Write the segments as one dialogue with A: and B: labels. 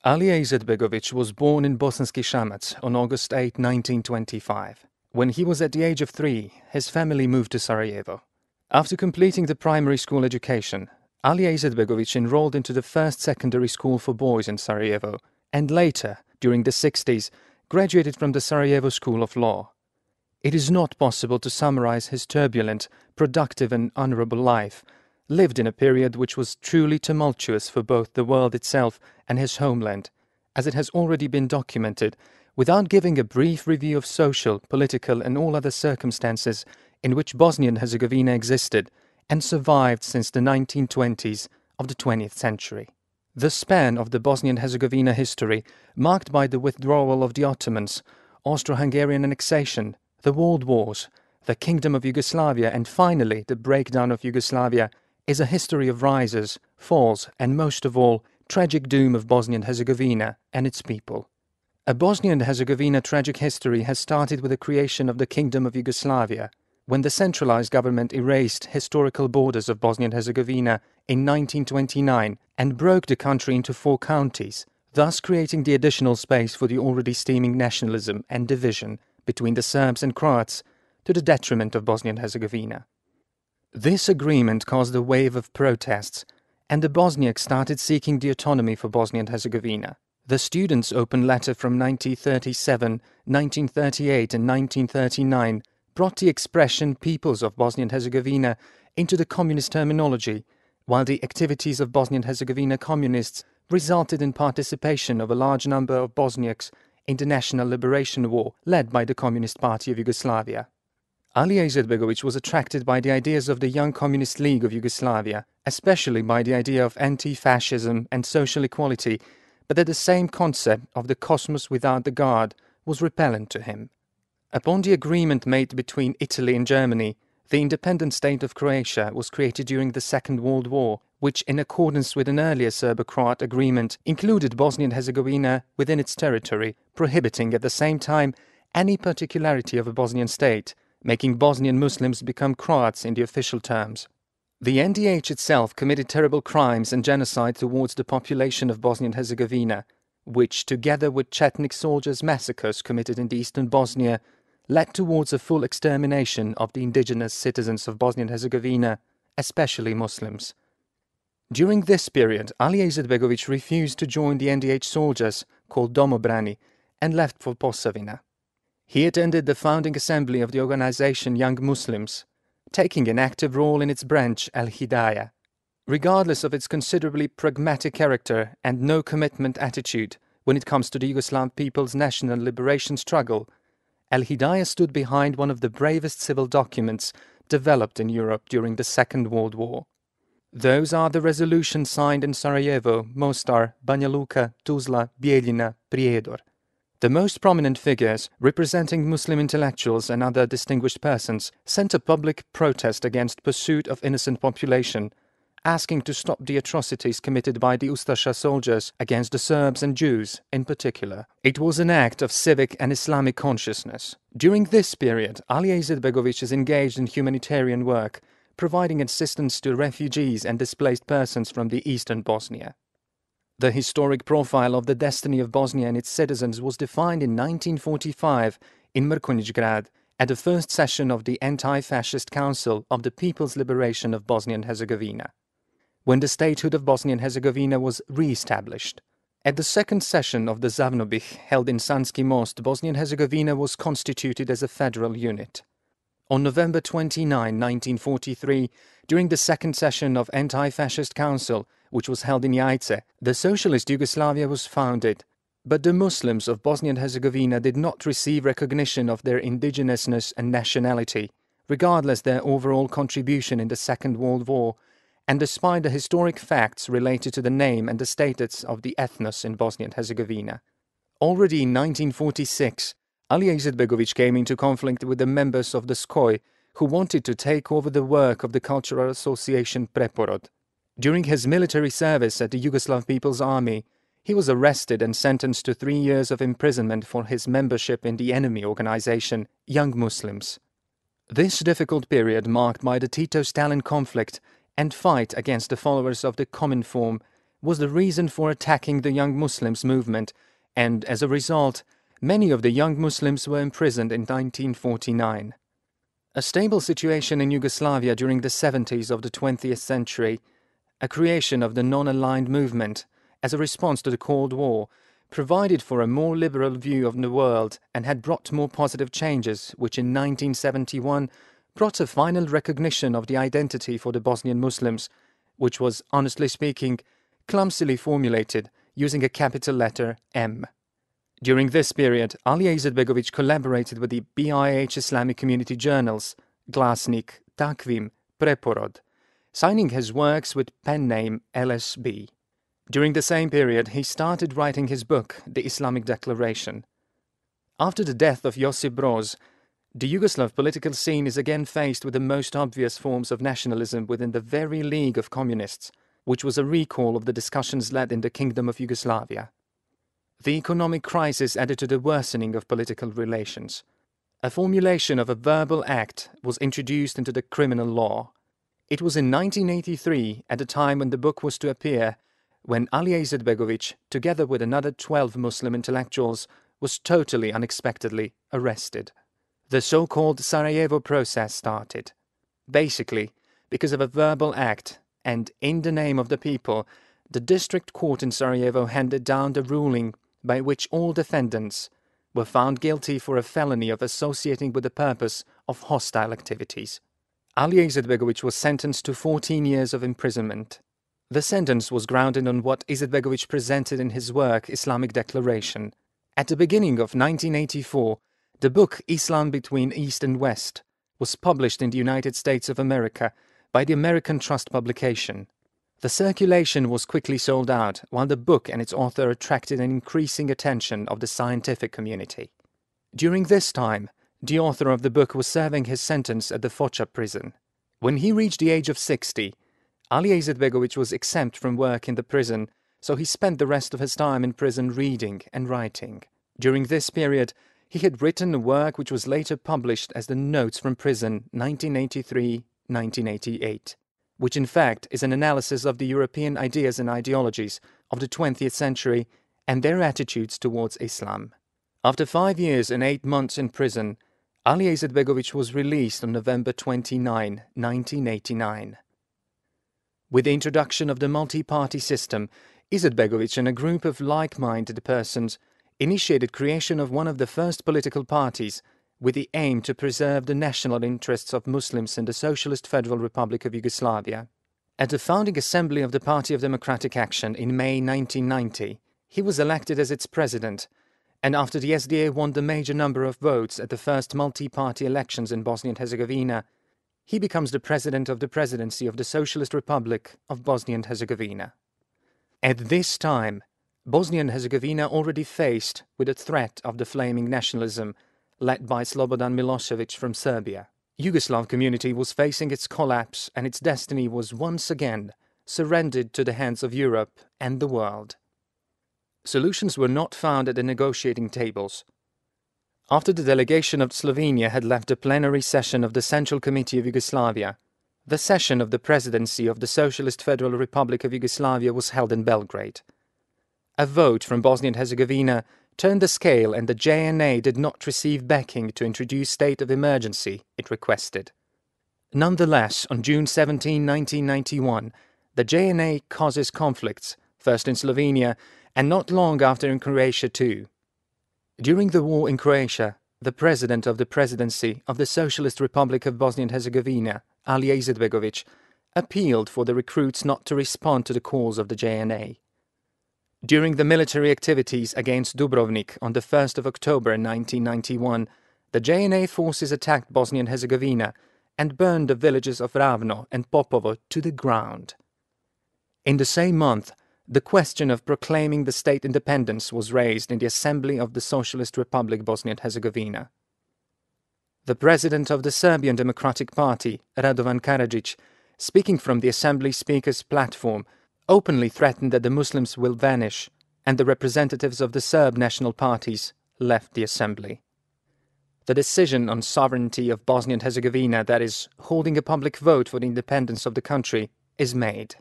A: Alija Izetbegović was born in Bosanski Shamac on August 8, 1925. When he was at the age of 3, his family moved to Sarajevo. After completing the primary school education, Alija Izetbegović enrolled into the first secondary school for boys in Sarajevo, and later, during the 60s, graduated from the Sarajevo School of Law. It is not possible to summarize his turbulent, productive and honorable life, lived in a period which was truly tumultuous for both the world itself and his homeland, as it has already been documented, without giving a brief review of social, political and all other circumstances in which Bosnia and Herzegovina existed and survived since the 1920s of the 20th century. The span of the Bosnian Herzegovina history, marked by the withdrawal of the Ottomans, Austro-Hungarian annexation, the World Wars, the Kingdom of Yugoslavia and finally the breakdown of Yugoslavia, is a history of rises, falls and most of all, tragic doom of Bosnia and Herzegovina and its people. A Bosnia and Herzegovina tragic history has started with the creation of the Kingdom of Yugoslavia, when the centralized government erased historical borders of Bosnia and Herzegovina in 1929 and broke the country into 4 counties, thus creating the additional space for the already steaming nationalism and division between the Serbs and Croats to the detriment of Bosnia and Herzegovina. This agreement caused a wave of protests, and the Bosniaks started seeking the autonomy for Bosnia and Herzegovina. The Students' Open Letter from 1937, 1938 and 1939 brought the expression peoples of Bosnia and Herzegovina into the communist terminology, while the activities of Bosnia and Herzegovina communists resulted in participation of a large number of Bosniaks in the National Liberation War led by the Communist Party of Yugoslavia. Alija Izetbegović was attracted by the ideas of the Young Communist League of Yugoslavia, especially by the idea of anti-fascism and social equality, but that the same concept of the cosmos without the God was repellent to him. Upon the agreement made between Italy and Germany, the independent state of Croatia was created during the Second World War, which, in accordance with an earlier Serbo-Croat agreement, included Bosnia and Herzegovina within its territory, prohibiting at the same time any particularity of a Bosnian state, making Bosnian Muslims become Croats in the official terms. The NDH itself committed terrible crimes and genocide towards the population of Bosnia and Herzegovina, which, together with Chetnik soldiers' massacres committed in the eastern Bosnia, led towards a full extermination of the indigenous citizens of Bosnia and Herzegovina, especially Muslims. During this period, Alija Izetbegović refused to join the NDH soldiers, called Domobrani, and left for Posavina. He attended the founding assembly of the organization Young Muslims, taking an active role in its branch Al-Hidayah. Regardless of its considerably pragmatic character and no-commitment attitude when it comes to the Yugoslav people's national liberation struggle, Al-Hidayah stood behind one of the bravest civil documents developed in Europe during the Second World War. Those are the resolutions signed in Sarajevo, Mostar, Banja Luka, Tuzla, Bijeljina, Prijedor. The most prominent figures, representing Muslim intellectuals and other distinguished persons, sent a public protest against pursuit of innocent population, asking to stop the atrocities committed by the Ustasha soldiers against the Serbs and Jews in particular. It was an act of civic and Islamic consciousness. During this period, Alija Izetbegović is engaged in humanitarian work, providing assistance to refugees and displaced persons from the eastern Bosnia. The historic profile of the destiny of Bosnia and its citizens was defined in 1945 in Mrkonjić at the first session of the Anti-Fascist Council of the People's Liberation of Bosnia and Herzegovina, when the statehood of Bosnia and Herzegovina was re-established. At the second session of the Zavnobih held in Sanski Most, Bosnia and Herzegovina was constituted as a federal unit. On November 29, 1943, during the second session of Anti-Fascist Council, which was held in Jajce, the Socialist Yugoslavia was founded, but the Muslims of Bosnia and Herzegovina did not receive recognition of their indigenousness and nationality, regardless their overall contribution in the Second World War, and despite the historic facts related to the name and the status of the ethnos in Bosnia and Herzegovina. Already in 1946, Alija Izetbegović came into conflict with the members of the SKOJ, who wanted to take over the work of the Cultural Association Preporod. During his military service at the Yugoslav People's Army, he was arrested and sentenced to 3 years of imprisonment for his membership in the enemy organization, Young Muslims. This difficult period, marked by the Tito-Stalin conflict and fight against the followers of the Cominform, was the reason for attacking the Young Muslims movement, and as a result, many of the young Muslims were imprisoned in 1949. A stable situation in Yugoslavia during the 70s of the 20th century, a creation of the non-aligned movement as a response to the Cold War, provided for a more liberal view of the world and had brought more positive changes, which in 1971 brought a final recognition of the identity for the Bosnian Muslims, which was, honestly speaking, clumsily formulated using a capital letter M. During this period, Alija Izetbegović collaborated with the BiH Islamic community journals Glasnik, Takvim, Preporod, signing his works with pen name LSB. During the same period, he started writing his book, The Islamic Declaration. After the death of Josip Broz, the Yugoslav political scene is again faced with the most obvious forms of nationalism within the very League of Communists, which was a recall of the discussions led in the Kingdom of Yugoslavia. The economic crisis added to the worsening of political relations. A formulation of a verbal act was introduced into the criminal law. It was in 1983, at the time when the book was to appear, when Alija Izetbegović, together with another 12 Muslim intellectuals, was totally unexpectedly arrested. The so-called Sarajevo process started. Basically, because of a verbal act, and in the name of the people, the district court in Sarajevo handed down the ruling by which all defendants were found guilty for a felony of associating with the purpose of hostile activities. Alija Izetbegović was sentenced to 14 years of imprisonment. The sentence was grounded on what Izetbegović presented in his work Islamic Declaration. At the beginning of 1984, the book Islam Between East and West was published in the United States of America by the American Trust publication. The circulation was quickly sold out, while the book and its author attracted an increasing attention of the scientific community. During this time, the author of the book was serving his sentence at the Foča prison. When he reached the age of 60, Alija Izetbegović was exempt from work in the prison, so he spent the rest of his time in prison reading and writing. During this period, he had written a work which was later published as the Notes from Prison 1983-1988, which in fact is an analysis of the European ideas and ideologies of the 20th century and their attitudes towards Islam. After 5 years and 8 months in prison, Alija Izetbegović was released on November 29, 1989. With the introduction of the multi-party system, Izetbegović and a group of like-minded persons initiated creation of one of the first political parties with the aim to preserve the national interests of Muslims in the Socialist Federal Republic of Yugoslavia. At the founding assembly of the Party of Democratic Action in May 1990, he was elected as its president, and after the SDA won the major number of votes at the first multi-party elections in Bosnia and Herzegovina, he becomes the president of the presidency of the Socialist Republic of Bosnia and Herzegovina. At this time, Bosnia and Herzegovina already faced with the threat of the flaming nationalism led by Slobodan Milošević from Serbia. Yugoslav community was facing its collapse, and its destiny was once again surrendered to the hands of Europe and the world. Solutions were not found at the negotiating tables. After the delegation of Slovenia had left the plenary session of the Central Committee of Yugoslavia, the session of the presidency of the Socialist Federal Republic of Yugoslavia was held in Belgrade. A vote from Bosnia and Herzegovina turned the scale, and the JNA did not receive backing to introduce state of emergency it requested. Nonetheless, on June 17, 1991, the JNA causes conflicts, first in Slovenia and not long after in Croatia too. During the war in Croatia, the president of the presidency of the Socialist Republic of Bosnia and Herzegovina, Alija Izetbegović, appealed for the recruits not to respond to the calls of the JNA. During the military activities against Dubrovnik on the 1st of October 1991, the JNA forces attacked Bosnia and Herzegovina and burned the villages of Ravno and Popovo to the ground. In the same month, the question of proclaiming the state independence was raised in the Assembly of the Socialist Republic Bosnia and Herzegovina. The president of the Serbian Democratic Party, Radovan Karadzic, speaking from the Assembly Speaker's platform, openly threatened that the Muslims will vanish, and the representatives of the Serb national parties left the Assembly. The decision on sovereignty of Bosnia and Herzegovina, that is, holding a public vote for the independence of the country, is made.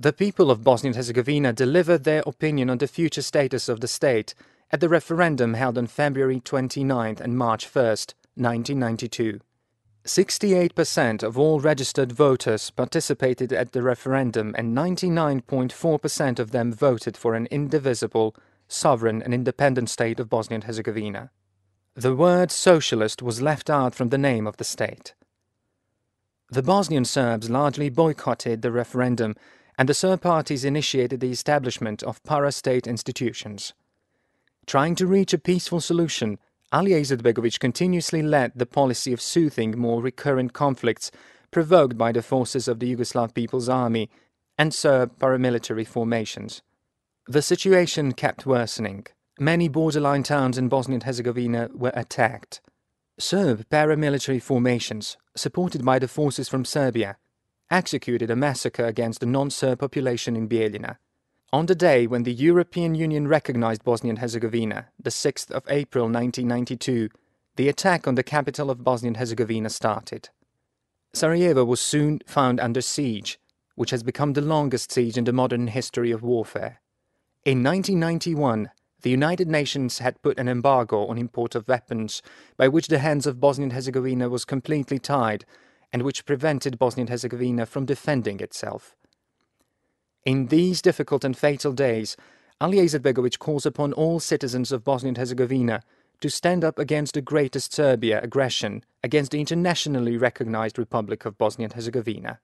A: The people of Bosnia and Herzegovina delivered their opinion on the future status of the state at the referendum held on February 29th and March 1st, 1992. 68% of all registered voters participated at the referendum, and 99.4% of them voted for an indivisible, sovereign and independent state of Bosnia and Herzegovina. The word socialist was left out from the name of the state. The Bosnian Serbs largely boycotted the referendum, and the Serb parties initiated the establishment of para-state institutions. Trying to reach a peaceful solution, Alija Izetbegović continuously led the policy of soothing more recurrent conflicts provoked by the forces of the Yugoslav People's Army and Serb paramilitary formations. The situation kept worsening. Many borderline towns in Bosnia and Herzegovina were attacked. Serb paramilitary formations, supported by the forces from Serbia, executed a massacre against the non-Serb population in Bijeljina. On the day when the European Union recognized Bosnia and Herzegovina, the 6th of April 1992, the attack on the capital of Bosnia and Herzegovina started. Sarajevo was soon found under siege, which has become the longest siege in the modern history of warfare. In 1991, the United Nations had put an embargo on import of weapons, by which the hands of Bosnia and Herzegovina was completely tied, and which prevented Bosnia and Herzegovina from defending itself. In these difficult and fatal days, Alija Izetbegović calls upon all citizens of Bosnia and Herzegovina to stand up against the greatest Serbia aggression against the internationally recognized Republic of Bosnia and Herzegovina.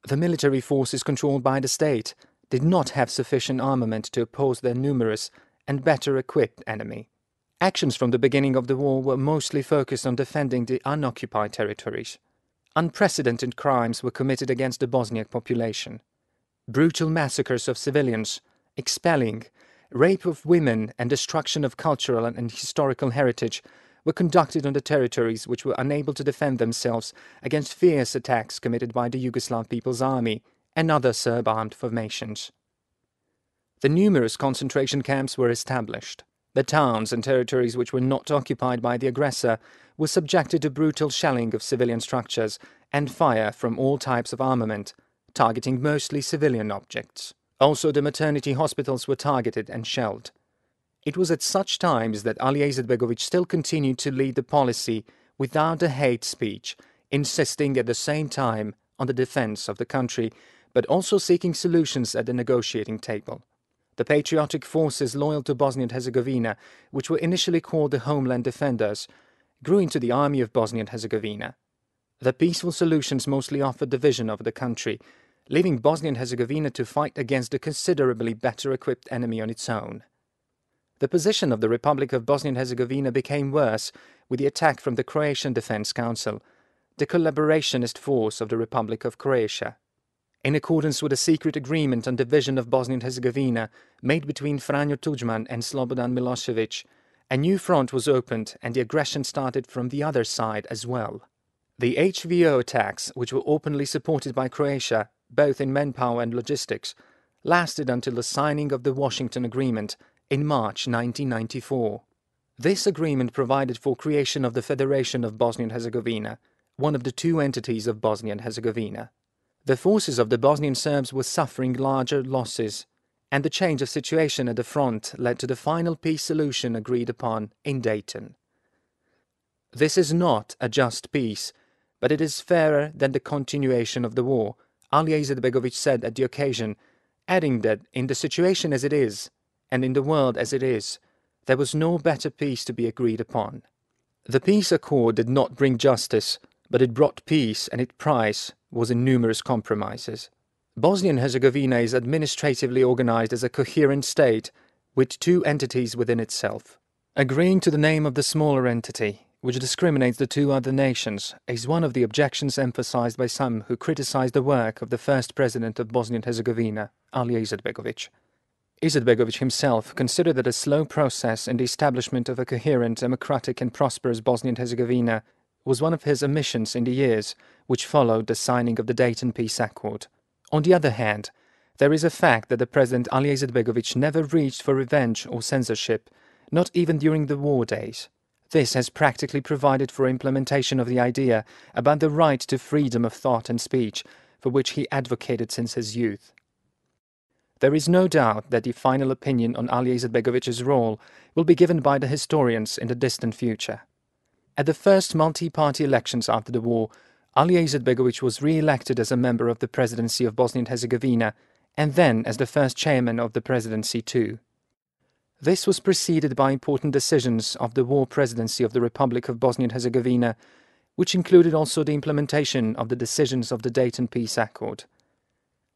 A: The military forces controlled by the state did not have sufficient armament to oppose their numerous and better equipped enemy. Actions from the beginning of the war were mostly focused on defending the unoccupied territories. Unprecedented crimes were committed against the Bosniak population. Brutal massacres of civilians, expelling, rape of women and destruction of cultural and historical heritage were conducted on the territories which were unable to defend themselves against fierce attacks committed by the Yugoslav People's Army and other Serb armed formations. The numerous concentration camps were established. The towns and territories which were not occupied by the aggressor were subjected to brutal shelling of civilian structures and fire from all types of armament, targeting mostly civilian objects. Also, the maternity hospitals were targeted and shelled. It was at such times that Alija Izetbegović still continued to lead the policy without the hate speech, insisting at the same time on the defense of the country, but also seeking solutions at the negotiating table. The patriotic forces loyal to Bosnia and Herzegovina, which were initially called the Homeland Defenders, grew into the Army of Bosnia and Herzegovina. The peaceful solutions mostly offered division of the country, leaving Bosnia and Herzegovina to fight against a considerably better equipped enemy on its own. The position of the Republic of Bosnia and Herzegovina became worse with the attack from the Croatian Defense Council, the collaborationist force of the Republic of Croatia. In accordance with a secret agreement on division of Bosnia and Herzegovina made between Franjo Tudjman and Slobodan Milošević, a new front was opened and the aggression started from the other side as well. The HVO attacks, which were openly supported by Croatia, both in manpower and logistics, lasted until the signing of the Washington Agreement in March 1994. This agreement provided for creation of the Federation of Bosnia and Herzegovina, one of the two entities of Bosnia and Herzegovina. The forces of the Bosnian Serbs were suffering larger losses, and the change of situation at the front led to the final peace solution agreed upon in Dayton. This is not a just peace, but it is fairer than the continuation of the war, Alija Izetbegović said at the occasion, adding that in the situation as it is, and in the world as it is, there was no better peace to be agreed upon. The peace accord did not bring justice, but it brought peace, and its price was in numerous compromises. Bosnia and Herzegovina is administratively organized as a coherent state with two entities within itself. Agreeing to the name of the smaller entity, which discriminates the two other nations, is one of the objections emphasized by some who criticize the work of the first president of Bosnia and Herzegovina, Alija Izetbegović. Izetbegović himself considered that a slow process in the establishment of a coherent, democratic and prosperous Bosnia and Herzegovina was one of his omissions in the years which followed the signing of the Dayton Peace Accord. On the other hand, there is a fact that the President Alija Izetbegović never reached for revenge or censorship, not even during the war days. This has practically provided for implementation of the idea about the right to freedom of thought and speech, for which he advocated since his youth. There is no doubt that the final opinion on Alija Izetbegovic's role will be given by the historians in the distant future. At the first multi-party elections after the war, Alija Izetbegović was re-elected as a member of the presidency of Bosnia and Herzegovina, and then as the first chairman of the presidency too. This was preceded by important decisions of the war presidency of the Republic of Bosnia and Herzegovina, which included also the implementation of the decisions of the Dayton Peace Accord.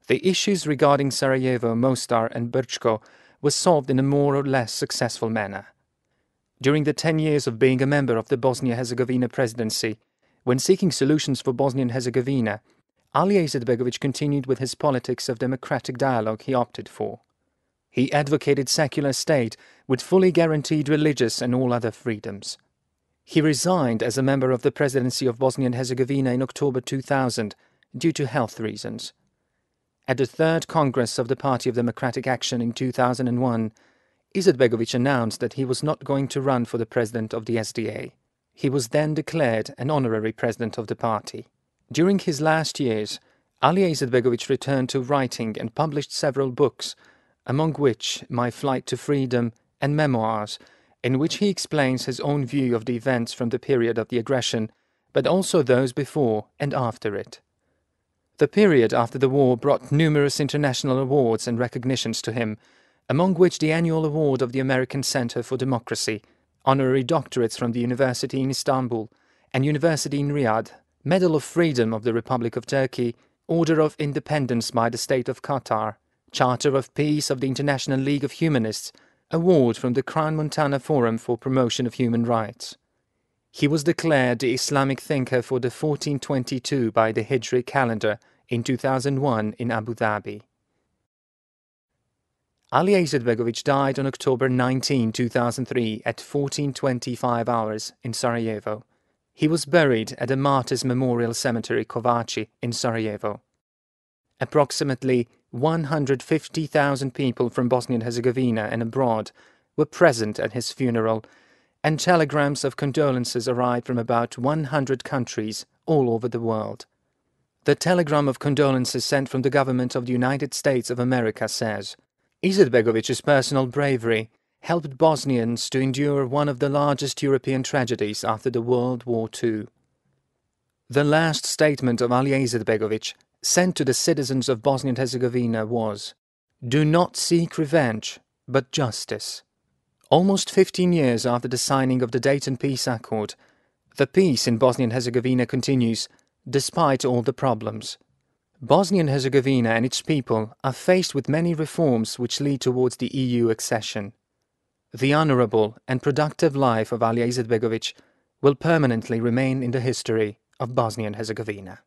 A: The issues regarding Sarajevo, Mostar and Brčko were solved in a more or less successful manner. During the 10 years of being a member of the Bosnia-Herzegovina presidency, when seeking solutions for Bosnia and Herzegovina, Alija Izetbegović continued with his politics of democratic dialogue he opted for. He advocated secular state with fully guaranteed religious and all other freedoms. He resigned as a member of the presidency of Bosnia and Herzegovina in October 2000 due to health reasons. At the Third Congress of the Party of Democratic Action in 2001, Izetbegović announced that he was not going to run for the president of the SDA. He was then declared an honorary president of the party. During his last years, Alija Izetbegović returned to writing and published several books, among which My Flight to Freedom and Memoirs, in which he explains his own view of the events from the period of the aggression, but also those before and after it. The period after the war brought numerous international awards and recognitions to him, among which the annual award of the American Center for Democracy, honorary doctorates from the University in Istanbul and University in Riyadh, Medal of Freedom of the Republic of Turkey, Order of Independence by the State of Qatar, Charter of Peace of the International League of Humanists, award from the Crown Montana Forum for Promotion of Human Rights. He was declared the Islamic thinker for the 1422 by the Hijri calendar in 2001 in Abu Dhabi. Alija Izetbegović died on October 19, 2003 at 14:25 hours in Sarajevo. He was buried at the Martyrs Memorial Cemetery Kovači in Sarajevo. Approximately 150,000 people from Bosnia and Herzegovina and abroad were present at his funeral, and telegrams of condolences arrived from about 100 countries all over the world. The telegram of condolences sent from the government of the United States of America says, Izetbegovic's personal bravery helped Bosnians to endure one of the largest European tragedies after the World War II. The last statement of Alija Izetbegović, sent to the citizens of Bosnia and Herzegovina, was, "Do not seek revenge, but justice." Almost 15 years after the signing of the Dayton Peace Accord, the peace in Bosnia and Herzegovina continues, despite all the problems. Bosnia and Herzegovina and its people are faced with many reforms which lead towards the EU accession. The honourable and productive life of Alija Izetbegović will permanently remain in the history of Bosnia and Herzegovina.